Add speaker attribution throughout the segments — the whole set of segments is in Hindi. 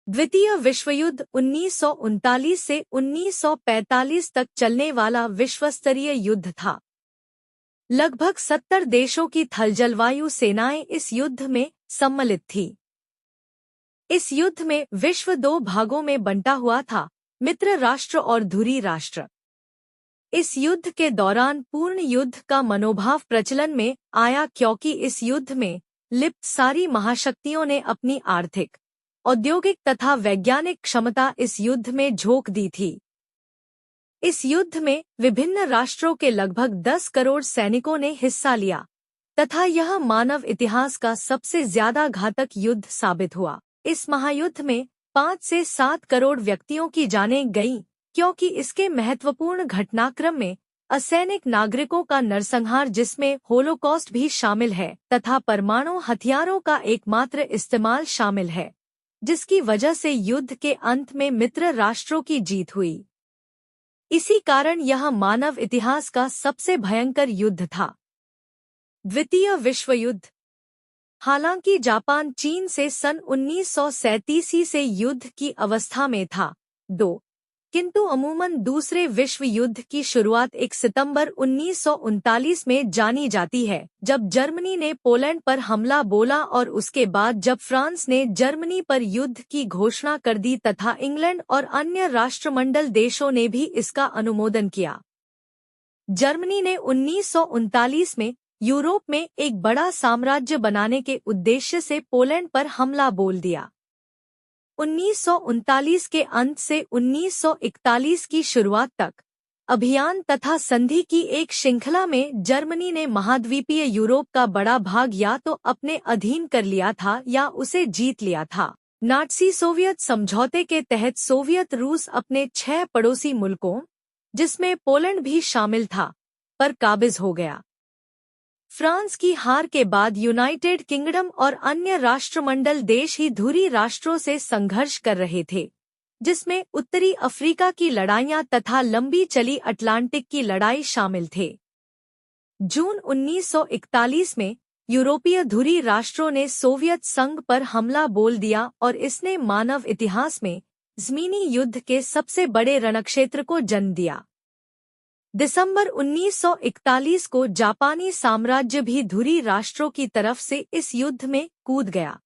Speaker 1: द्वितीय विश्व युद्ध 1939 से 1945 तक चलने वाला विश्वस्तरीय युद्ध था। लगभग 70 देशों की थल जलवायु सेनाएं इस युद्ध में सम्मिलित थीं। इस युद्ध में विश्व दो भागों में बंटा हुआ था, मित्र राष्ट्र और धुरी राष्ट्र। इस युद्ध के दौरान पूर्ण युद्ध का मनोभाव प्रचलन में आया क्योंकि इस युद्ध में लिप्त सारी महाशक्तियों ने अपनी आर्थिक, औद्योगिक तथा वैज्ञानिक क्षमता इस युद्ध में झोंक दी थी। इस युद्ध में विभिन्न राष्ट्रों के लगभग 10 करोड़ सैनिकों ने हिस्सा लिया तथा यह मानव इतिहास का सबसे ज्यादा घातक युद्ध साबित हुआ। इस महायुद्ध में 5 से 7 करोड़ व्यक्तियों की जानें गईं क्योंकि इसके महत्वपूर्ण घटनाक्रम में असैनिक नागरिकों का नरसंहार जिसमें होलोकॉस्ट भी शामिल है तथा परमाणु हथियारों का एकमात्र इस्तेमाल शामिल है, जिसकी वजह से युद्ध के अंत में मित्र राष्ट्रों की जीत हुई। इसी कारण यह मानव इतिहास का सबसे भयंकर युद्ध था। द्वितीय विश्व युद्ध। हालांकि जापान चीन से सन 1937 से युद्ध की अवस्था में था, किंतु अमूमन दूसरे विश्व युद्ध की शुरुआत 1 सितंबर 1939 में जानी जाती है, जब जर्मनी ने पोलैंड पर हमला बोला और उसके बाद जब फ्रांस ने जर्मनी पर युद्ध की घोषणा कर दी तथा इंग्लैंड और अन्य राष्ट्रमंडल देशों ने भी इसका अनुमोदन किया। जर्मनी ने 1939 में यूरोप में एक बड़ा साम्राज्य बनाने के उद्देश्य से पोलैंड पर हमला बोल दिया। 1939 के अंत से 1941 की शुरुआत तक अभियान तथा संधि की एक श्रृंखला में जर्मनी ने महाद्वीपीय यूरोप का बड़ा भाग या तो अपने अधीन कर लिया था या उसे जीत लिया था। नाटसी सोवियत समझौते के तहत सोवियत रूस अपने 6 पड़ोसी मुल्कों, जिसमें पोलैंड भी शामिल था, पर काबिज हो गया। फ्रांस की हार के बाद यूनाइटेड किंगडम और अन्य राष्ट्रमंडल देश ही धुरी राष्ट्रों से संघर्ष कर रहे थे, जिसमें उत्तरी अफ्रीका की लड़ाइयां तथा लंबी चली अटलांटिक की लड़ाई शामिल थे। जून 1941 में यूरोपीय धुरी राष्ट्रों ने सोवियत संघ पर हमला बोल दिया और इसने मानव इतिहास में ज़मीनी युद्ध के सबसे बड़े रणक्षेत्र को जन्म दिया। दिसंबर 1941 को जापानी साम्राज्य भी धुरी राष्ट्रों की तरफ से इस युद्ध में कूद गया।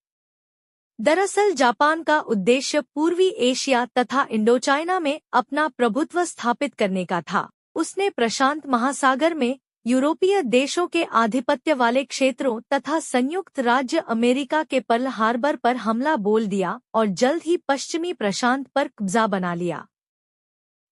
Speaker 1: दरअसल जापान का उद्देश्य पूर्वी एशिया तथा इंडोचाइना में अपना प्रभुत्व स्थापित करने का था। उसने प्रशांत महासागर में यूरोपीय देशों के आधिपत्य वाले क्षेत्रों तथा संयुक्त राज्य अमेरिका के पर्ल हार्बर पर हमला बोल दिया और जल्द ही पश्चिमी प्रशांत पर कब्जा बना लिया।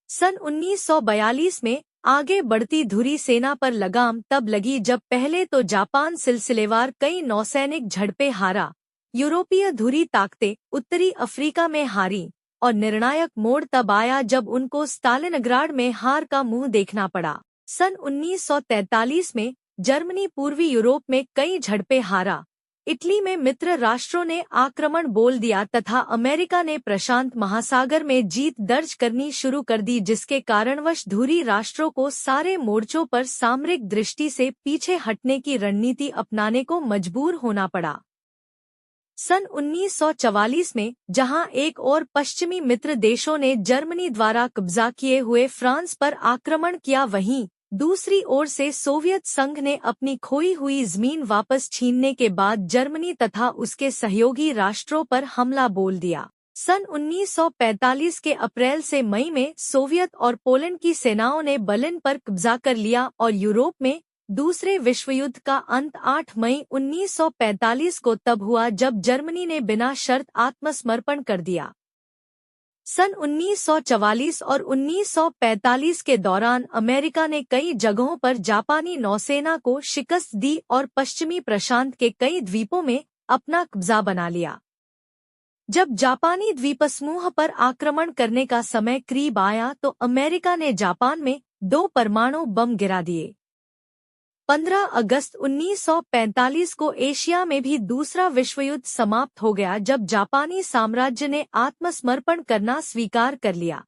Speaker 1: सन 1942 में आगे बढ़ती धुरी सेना पर लगाम तब लगी जब पहले तो जापान सिलसिलेवार कई नौसैनिक झड़पें हारा, यूरोपीय धुरी ताकतें उत्तरी अफ्रीका में हारी और निर्णायक मोड़ तब आया जब उनको स्टालिनग्राड में हार का मुंह देखना पड़ा। सन 1943 में जर्मनी पूर्वी यूरोप में कई झड़पें हारा, इटली में मित्र राष्ट्रों ने आक्रमण बोल दिया तथा अमेरिका ने प्रशांत महासागर में जीत दर्ज करनी शुरू कर दी, जिसके कारणवश धुरी राष्ट्रों को सारे मोर्चों पर सामरिक दृष्टि से पीछे हटने की रणनीति अपनाने को मजबूर होना पड़ा। सन 1944 में जहां एक और पश्चिमी मित्र देशों ने जर्मनी द्वारा कब्जा किए हुए फ्रांस पर आक्रमण किया, वहीं दूसरी ओर से सोवियत संघ ने अपनी खोई हुई जमीन वापस छीनने के बाद जर्मनी तथा उसके सहयोगी राष्ट्रों पर हमला बोल दिया। सन 1945 के अप्रैल से मई में सोवियत और पोलैंड की सेनाओं ने बर्लिन पर कब्जा कर लिया और यूरोप में दूसरे विश्वयुद्ध का अंत 8 मई 1945 को तब हुआ जब जर्मनी ने बिना शर्त आत्मसमर्पण कर दिया। सन 1944 और 1945 के दौरान अमेरिका ने कई जगहों पर जापानी नौसेना को शिकस्त दी और पश्चिमी प्रशांत के कई द्वीपों में अपना कब्जा बना लिया। जब जापानी द्वीपसमूह पर आक्रमण करने का समय करीब आया तो अमेरिका ने जापान में 2 परमाणु बम गिरा दिए। 15 अगस्त 1945 को एशिया में भी दूसरा विश्वयुद्ध समाप्त हो गया जब जापानी साम्राज्य ने आत्मसमर्पण करना स्वीकार कर लिया।